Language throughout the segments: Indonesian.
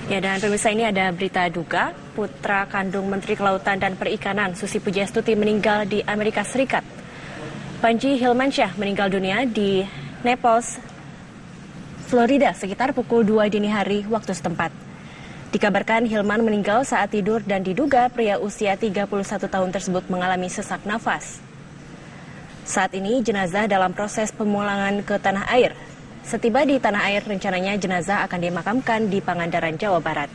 Ya, dan pemirsa, ini ada berita duka putra kandung Menteri Kelautan dan Perikanan Susi Pujiastuti meninggal di Amerika Serikat. Panji Hilmansyah meninggal dunia di Naples, Florida sekitar pukul 2 dini hari waktu setempat. Dikabarkan Hilman meninggal saat tidur dan diduga pria usia 31 tahun tersebut mengalami sesak nafas. Saat ini jenazah dalam proses pemulangan ke tanah air. Setiba di tanah air, rencananya jenazah akan dimakamkan di Pangandaran, Jawa Barat.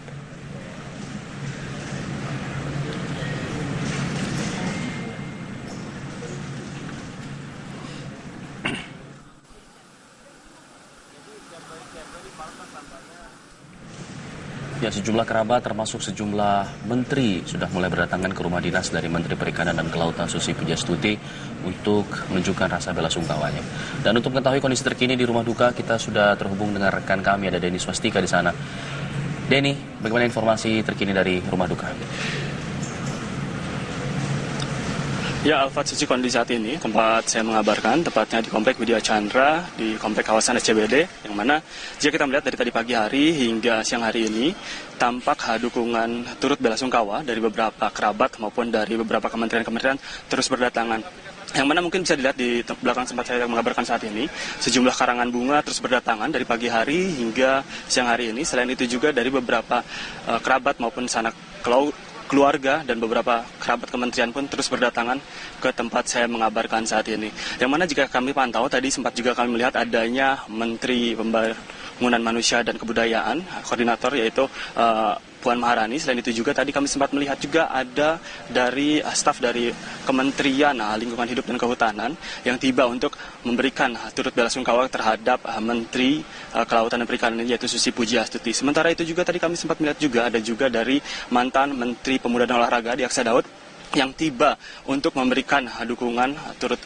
Ya, sejumlah kerabat termasuk sejumlah menteri sudah mulai berdatangan ke rumah dinas dari Menteri Perikanan dan Kelautan Susi Pujiastuti untuk menunjukkan rasa bela sungkawanya. Dan untuk mengetahui kondisi terkini di rumah duka, kita sudah terhubung dengan rekan kami, ada Denny Swastika di sana. Denny, bagaimana informasi terkini dari rumah duka? Ya, Alfat, sisi kondisi saat ini tempat saya mengabarkan, tepatnya di Komplek Widya Chandra, di Komplek kawasan SCBD, yang mana jika kita melihat dari tadi pagi hari hingga siang hari ini, tampak dukungan turut bela sungkawa dari beberapa kerabat maupun dari beberapa kementerian-kementerian terus berdatangan. Yang mana mungkin bisa dilihat di belakang tempat saya mengabarkan saat ini, sejumlah karangan bunga terus berdatangan dari pagi hari hingga siang hari ini. Selain itu juga dari beberapa kerabat maupun sanak keluarga dan beberapa kerabat kementerian pun terus berdatangan ke tempat saya mengabarkan saat ini. Yang mana jika kami pantau, tadi sempat juga kami melihat adanya Menteri Pembangunan Manusia dan Kebudayaan, koordinator yaitu Puan Maharani. Selain itu juga tadi kami sempat melihat juga ada dari staf dari Kementerian Lingkungan Hidup dan Kehutanan yang tiba untuk memberikan turut bela sungkawa terhadap Menteri Kelautan dan Perikanan yaitu Susi Pujiastuti. Sementara itu juga tadi kami sempat melihat juga ada juga dari mantan Menteri Pemuda dan Olahraga Diaksa Daud yang tiba untuk memberikan dukungan turut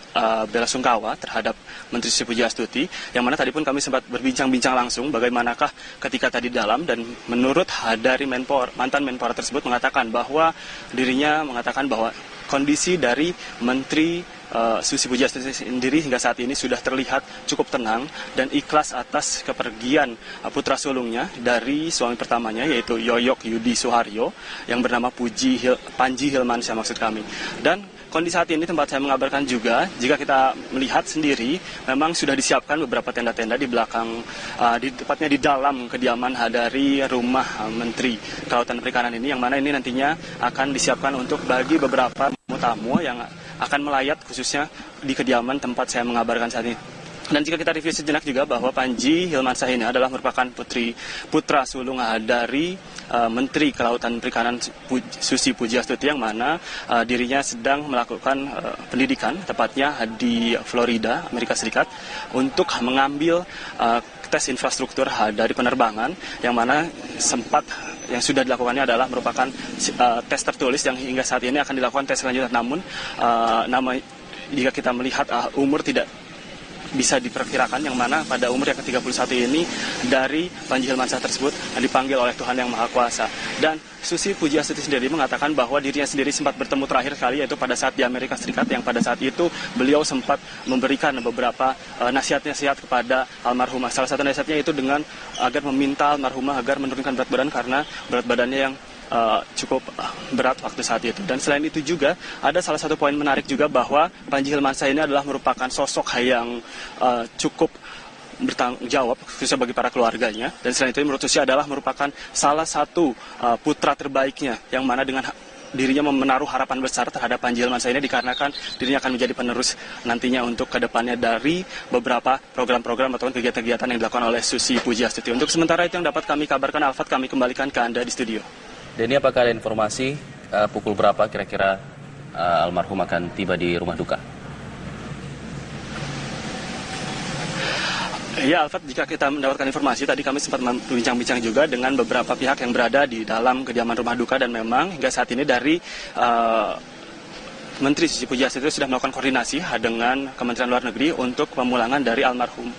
bela sungkawa terhadap Menteri Susi Pujiastuti, yang mana tadi pun kami sempat berbincang-bincang langsung bagaimanakah ketika tadi dalam, dan menurut dari mantan Menpora tersebut mengatakan bahwa dirinya mengatakan bahwa kondisi dari Menteri Susi Pujiastuti sendiri hingga saat ini sudah terlihat cukup tenang dan ikhlas atas kepergian putra sulungnya dari suami pertamanya yaitu Yoyok Yudi Suharyo yang bernama Panji Hilmansyah maksud kami. Dan kondisi saat ini tempat saya mengabarkan juga, jika kita melihat sendiri, memang sudah disiapkan beberapa tenda-tenda di belakang, tepatnya di dalam kediaman dari rumah Menteri Kelautan dan Perikanan ini, yang mana ini nantinya akan disiapkan untuk bagi beberapa tamu yang akan melayat khususnya di kediaman tempat saya mengabarkan saat ini. Dan jika kita review sejenak juga bahwa Panji Hilmansyah ini adalah merupakan putra sulung dari Menteri Kelautan dan Perikanan Susi Pujiastuti, yang mana dirinya sedang melakukan pendidikan tepatnya di Florida, Amerika Serikat, untuk mengambil tes infrastruktur dari penerbangan, yang mana yang sudah dilakukannya adalah merupakan tes tertulis yang hingga saat ini akan dilakukan tes selanjutnya. Namun jika kita melihat umur tidak bisa diperkirakan, yang mana pada umur yang ke-31 ini dari Panji Hilmansyah tersebut dipanggil oleh Tuhan Yang Maha Kuasa. Dan Susi Pujiastuti sendiri mengatakan bahwa dirinya sendiri sempat bertemu terakhir kali yaitu pada saat di Amerika Serikat, yang pada saat itu beliau sempat memberikan beberapa nasihat-nasihat kepada almarhumah. Salah satu nasihatnya itu dengan agar meminta almarhumah agar menurunkan berat badan karena berat badannya yang cukup berat waktu saat itu. Dan selain itu juga ada salah satu poin menarik juga bahwa Panji Hilmansyah ini adalah merupakan sosok yang cukup bertanggung jawab khususnya bagi para keluarganya. Dan selain itu menurut Susi adalah merupakan salah satu putra terbaiknya, yang mana dengan dirinya menaruh harapan besar terhadap Panji Hilmansyah ini dikarenakan dirinya akan menjadi penerus nantinya untuk kedepannya dari beberapa program-program ataupun kegiatan-kegiatan yang dilakukan oleh Susi Pujiastuti. Untuk sementara itu yang dapat kami kabarkan, Alfat, kami kembalikan ke Anda di studio. Denny, apakah ada informasi pukul berapa kira-kira almarhum akan tiba di rumah duka? Ya, Alfat, jika kita mendapatkan informasi, tadi kami sempat berbincang-bincang juga dengan beberapa pihak yang berada di dalam kediaman rumah duka, dan memang hingga saat ini dari Menteri Susi Pujiastuti sudah melakukan koordinasi dengan Kementerian Luar Negeri untuk pemulangan dari almarhum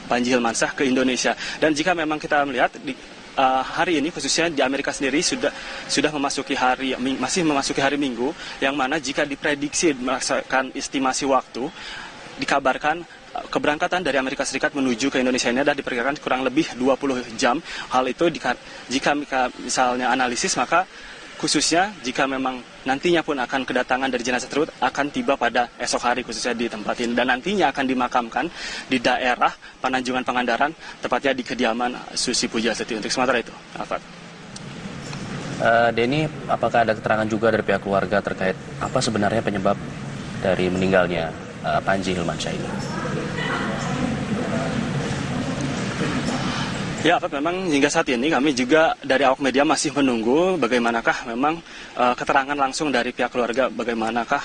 Panji Hilmansyah ke Indonesia. Dan jika memang kita melihat hari ini khususnya di Amerika sendiri sudah masih memasuki hari Minggu, yang mana jika diprediksi merasakan estimasi waktu, dikabarkan keberangkatan dari Amerika Serikat menuju ke Indonesia ini adalah diperkirakan kurang lebih 20 jam. Hal itu jika misalnya analisis, maka khususnya jika memang nantinya pun akan kedatangan dari jenazah tersebut akan tiba pada esok hari khususnya di tempat ini. Dan nantinya akan dimakamkan di daerah Penanjungan Pangandaran, tepatnya di kediaman Susi Pujiastuti. Untuk sementara itu, Alfat. Denny, apakah ada keterangan juga dari pihak keluarga terkait apa sebenarnya penyebab dari meninggalnya Panji Hilmansyah ini? Ya, memang hingga saat ini kami juga dari awak media masih menunggu bagaimanakah memang keterangan langsung dari pihak keluarga, bagaimanakah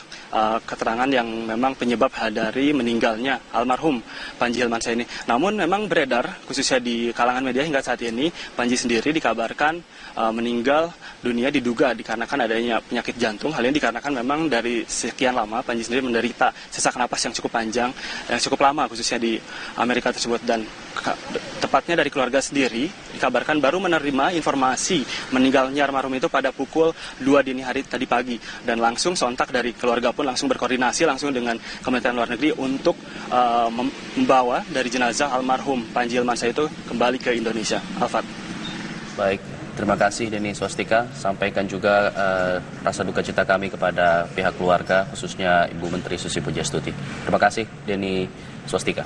keterangan yang memang penyebab dari meninggalnya almarhum Panji Hilmansyah ini. Namun memang beredar khususnya di kalangan media hingga saat ini Panji sendiri dikabarkan meninggal dunia diduga dikarenakan adanya penyakit jantung. Hal ini dikarenakan memang dari sekian lama Panji sendiri menderita sesak napas yang cukup panjang, yang cukup lama khususnya di Amerika tersebut. Dan tepatnya dari keluarga sendiri dikabarkan baru menerima informasi meninggalnya almarhum itu pada pukul 2 dini hari tadi pagi, dan langsung sontak dari keluarga pun langsung berkoordinasi langsung dengan Kementerian Luar Negeri untuk membawa dari jenazah almarhum Panji Hilmansyah itu kembali ke Indonesia. Alfat. Baik, terima kasih Denny Swastika. Sampaikan juga rasa duka cita kami kepada pihak keluarga, khususnya Ibu Menteri Susi Pujiastuti. Terima kasih Denny Swastika.